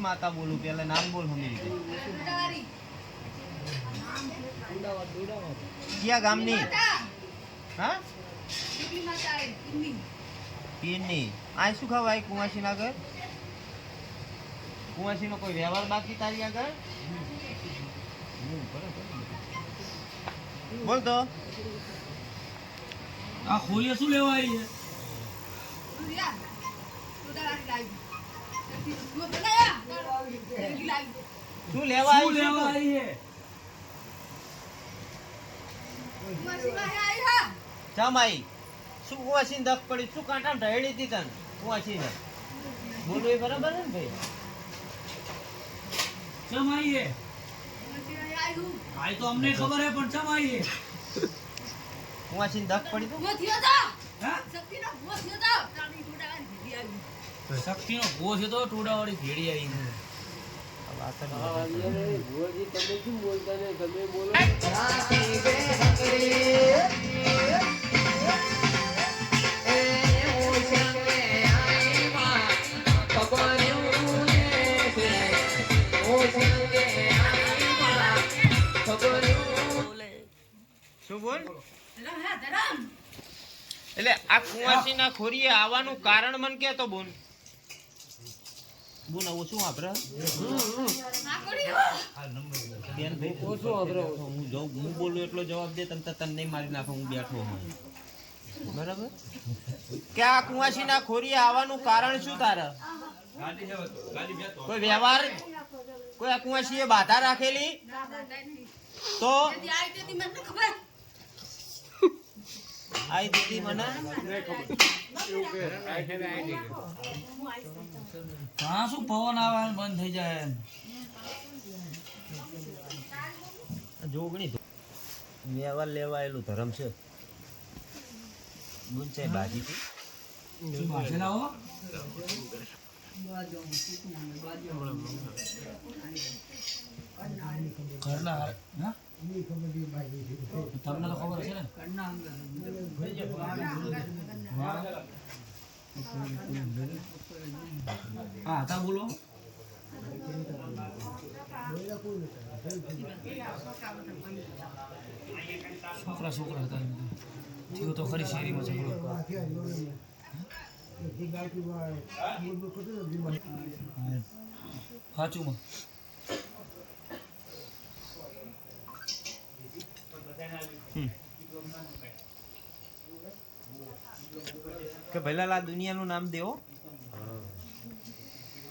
માતા બોલું પેલા નામ બોલ હમી રીતે ક્યાં ગામની હા પીરની આ શું ખાવાય કુંવાસી ના ઘર કુંવાસી નો કોઈ વ્યવહાર બાકી તારી આગળ બોલ તો આ ખોલીએ શું લેવા આવી છે શું લેવા આવી છે ચમાઈ શું કુંવાસી દખ પડી શું કાંટા ઢળી હતી તને કુંવાસી ને બોલું એ બરાબર ને ભાઈ ચમાઈએ આઈ તો અમને ખબર હે પણ ચમાઈએ કુંવાસી દખ પડી તો શક્તિનો ભો છે તો ટોડાવાળી ભેડી આવી તમે શું બોલતા ને તમે બોલો શું બોલ એટલે આ કુંવાસી ના ખોરીએ આવવાનું કારણ મન કે તો બોલ બોલ આવું શું આપડે હું બોલું એટલો જવાબ દે તને તને નહીં મારી નાખો હું બેઠો હું બરાબર કે આ કુંવાસી ના ખોરીએ આવવાનું કારણ શું તારે કોઈ વ્યવહાર કોઈ આ કુંવાસી એ બાધા રાખેલી તો આઈ દીદી મને હા શું પવન આવે બંધ થઈ જાય જોગણી વ્યવહાર લેવાયેલું ધર્મ છે ગુંચાઈ બાજી ઘરના તમને તો ખબર હશે ને હા તા બોલો છોકરા છોકરા હતા થયું તો ખરી શેરીમાં ઝઘડો સાચું કે ભલા આ દુનિયાનું નામ દેવો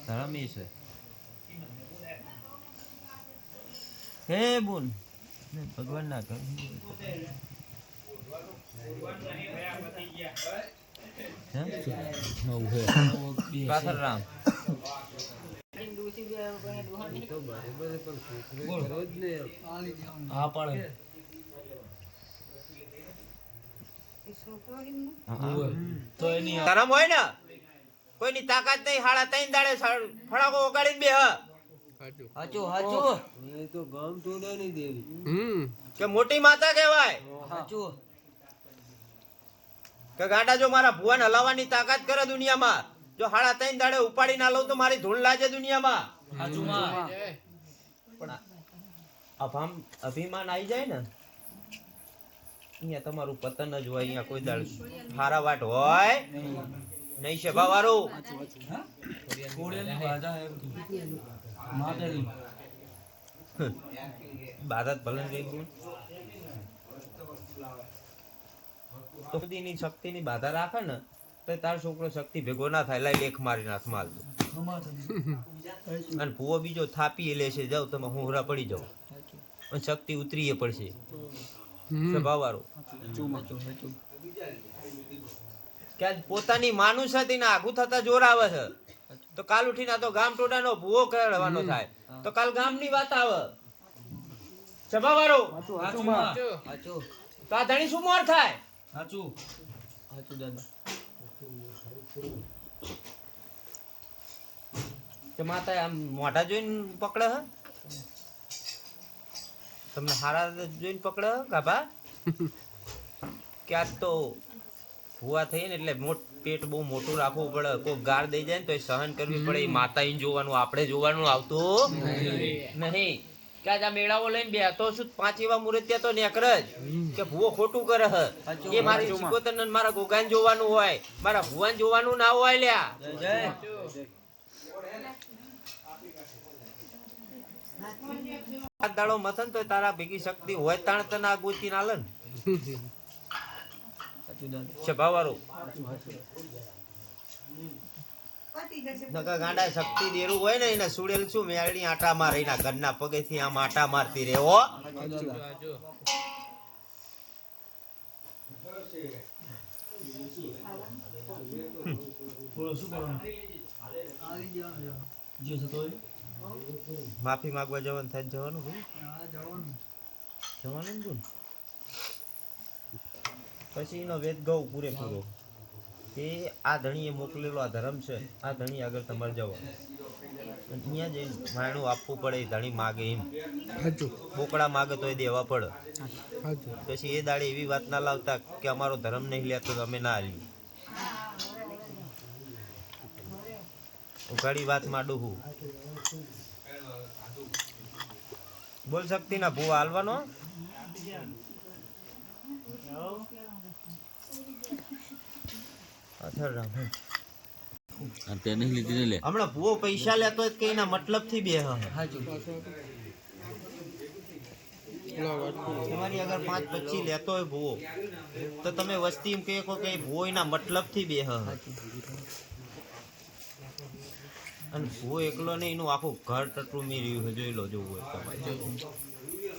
ધર્મ એ છે હે બોલ ભગવાન ના કર રામ હા પાડે ધર્મ હોય ને કોઈની તાકાત નહીં હાડા ત્રણ દાડે ફડાકો ઓગાડીને બે હાચું હાચું એ તો ગામ તોડા નહીં દેવી કે મોટી માતા કહેવાય સાચું કે ગાડા જો મારા ભુવન હલાવવાની તાકાત કરે દુનિયામાં જો હાડા ત્રણ દાડે ઉપાડી ના લઉં તો મારી ધૂળ લાગે દુનિયામાં સાચું પણ અભિમાન આવી જાય ને અહીંયા તમારું પતન જ હોય અહીંયા કોઈ દાડ હારા વાટ હોય નહીં છે બાવારું બાદત ભલે ગઈ તો ની શક્તિ ની બાધા રાખે ને તો તારો છોકરો શક્તિ ભેગો ના થાય લાઈ લેખ મારી નાખ માલ અને ભૂવો બીજો થાપી લેશે જાવ તમે હોરા પડી જાવ અને શક્તિ ઉતરીએ પડશે સ્વભાવવાળો કે પોતાની માનુષ હતી ને આઘું થતા જોર આવે છે તો કાલ ઉઠીને તો ગામ ટોડાનો ભૂવો કરવાનો થાય તો કાલ ગામની વાત આવે સ્વભાવવાળો તો આ ધણી શું મોર થાય સાચું સાચું દાદા. તો માતા આમ મોઢા જોઈને પકડે હ તમને હારા જોઈને પકડે હ ગાભા કે આજ તો ભૂવા થઈ ને એટલે પેટ બહુ મોટું રાખવું પડે કોઈ ગાર દઈ જાય ને તો એ સહન કરવી પડે એ માતાઈને જોવાનું આપણે જોવાનું આવતું નહીં કે આજ આ મેળાવો લઈને બે તો શું 5 એવા મુરતિયા તો નેકર જ કે ભૂવો ખોટું કરે હ એ મારી સિકોતર ને મારા ગોગાને જોવાનું હોય મારા ભુવાને જોવાનું ના હોય લ્યા દાડો મથન તો તારા ભેગી શક્તિ હોય તાણ તને આ ગોતી ના લે ને સ્વભાવવાળું નકા ગાંડા શક્તિ દેરું હોય ને એને સુડેલ શું મેળડી આટા મારે એના ઘરના પગેથી આમ આટા મારતી રહે હો બોલો શું કરવાનું જે થતો હોય માફી માંગવા જવાનું થાય જવાનું ભાઈ જવાનું ને તું પછી એનો વેદ ગૌ પૂરેપૂરો કે આ ધણીએ મોકલેલો આ ધર્મ છે આ ધણી આગળ તમારે જવાનું અહીંયા જઈને માયણું આપવું પડે એ ધણી માગે એમ બોકડા માગે તો એ દેવા પડે પછી એ દાડે એવી વાત ના લાવતા કે અમારો ધર્મ નહીં લેતો તો અમે ના હાલ્યું ઘડી વાત માં ડૂહું બોલ શક્તિ ના ભૂવા હાલવાનો હમણાં ભૂવો પૈસા લેતો હોય કે એના મતલબ થી બે તમારી અગર 5-25 લેતો હોય ભૂવો તો તમે વસ્તી એમ કહો કે ભૂવો એના મતલબ થી બે અને ભૂવો એકલો નહીં એનું આખું ઘર ટટું મેર્યું જોઈ લો જોવું હોય તમારે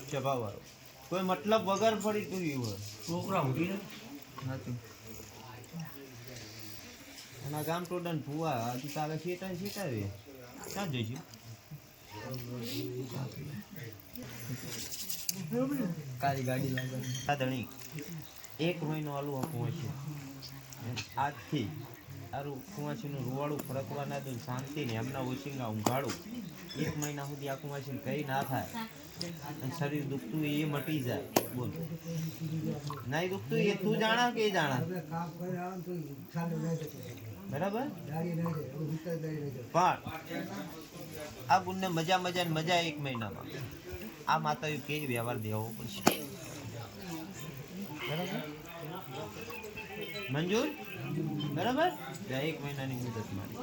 સ્વભાવ વાળો કોઈ મતલબ વગર ફરી તું હોય છોકરા ઉઠી અને ગામ ટોડન ભૂવા હજુ તારે શેટાવે ક્યાં જઈશું કાળી ગાડી લાગે ધણી 1 મહિનો આલુ આપવું હશે આજથી તારું કુંવાસીનું રૂવાડું ફરકવા ના દઉં શાંતિ ને એમના ઓછીંગા ઊંઘાડું 1 મહિના સુધી આ કુંવાસીને કઈ ના થાય અને શરીર દુખતું એ મટી જાય બોલ નહીં દુખતું એ તું જાણા કે એ જાણા બરાબર પણ આ ગુણને મજા ને મજા 1 મહિનામાં આ માતા કે વ્યવહાર દેવો પડશે બરાબર મંજૂર બરાબર 1 મહિનાની મુદત મારી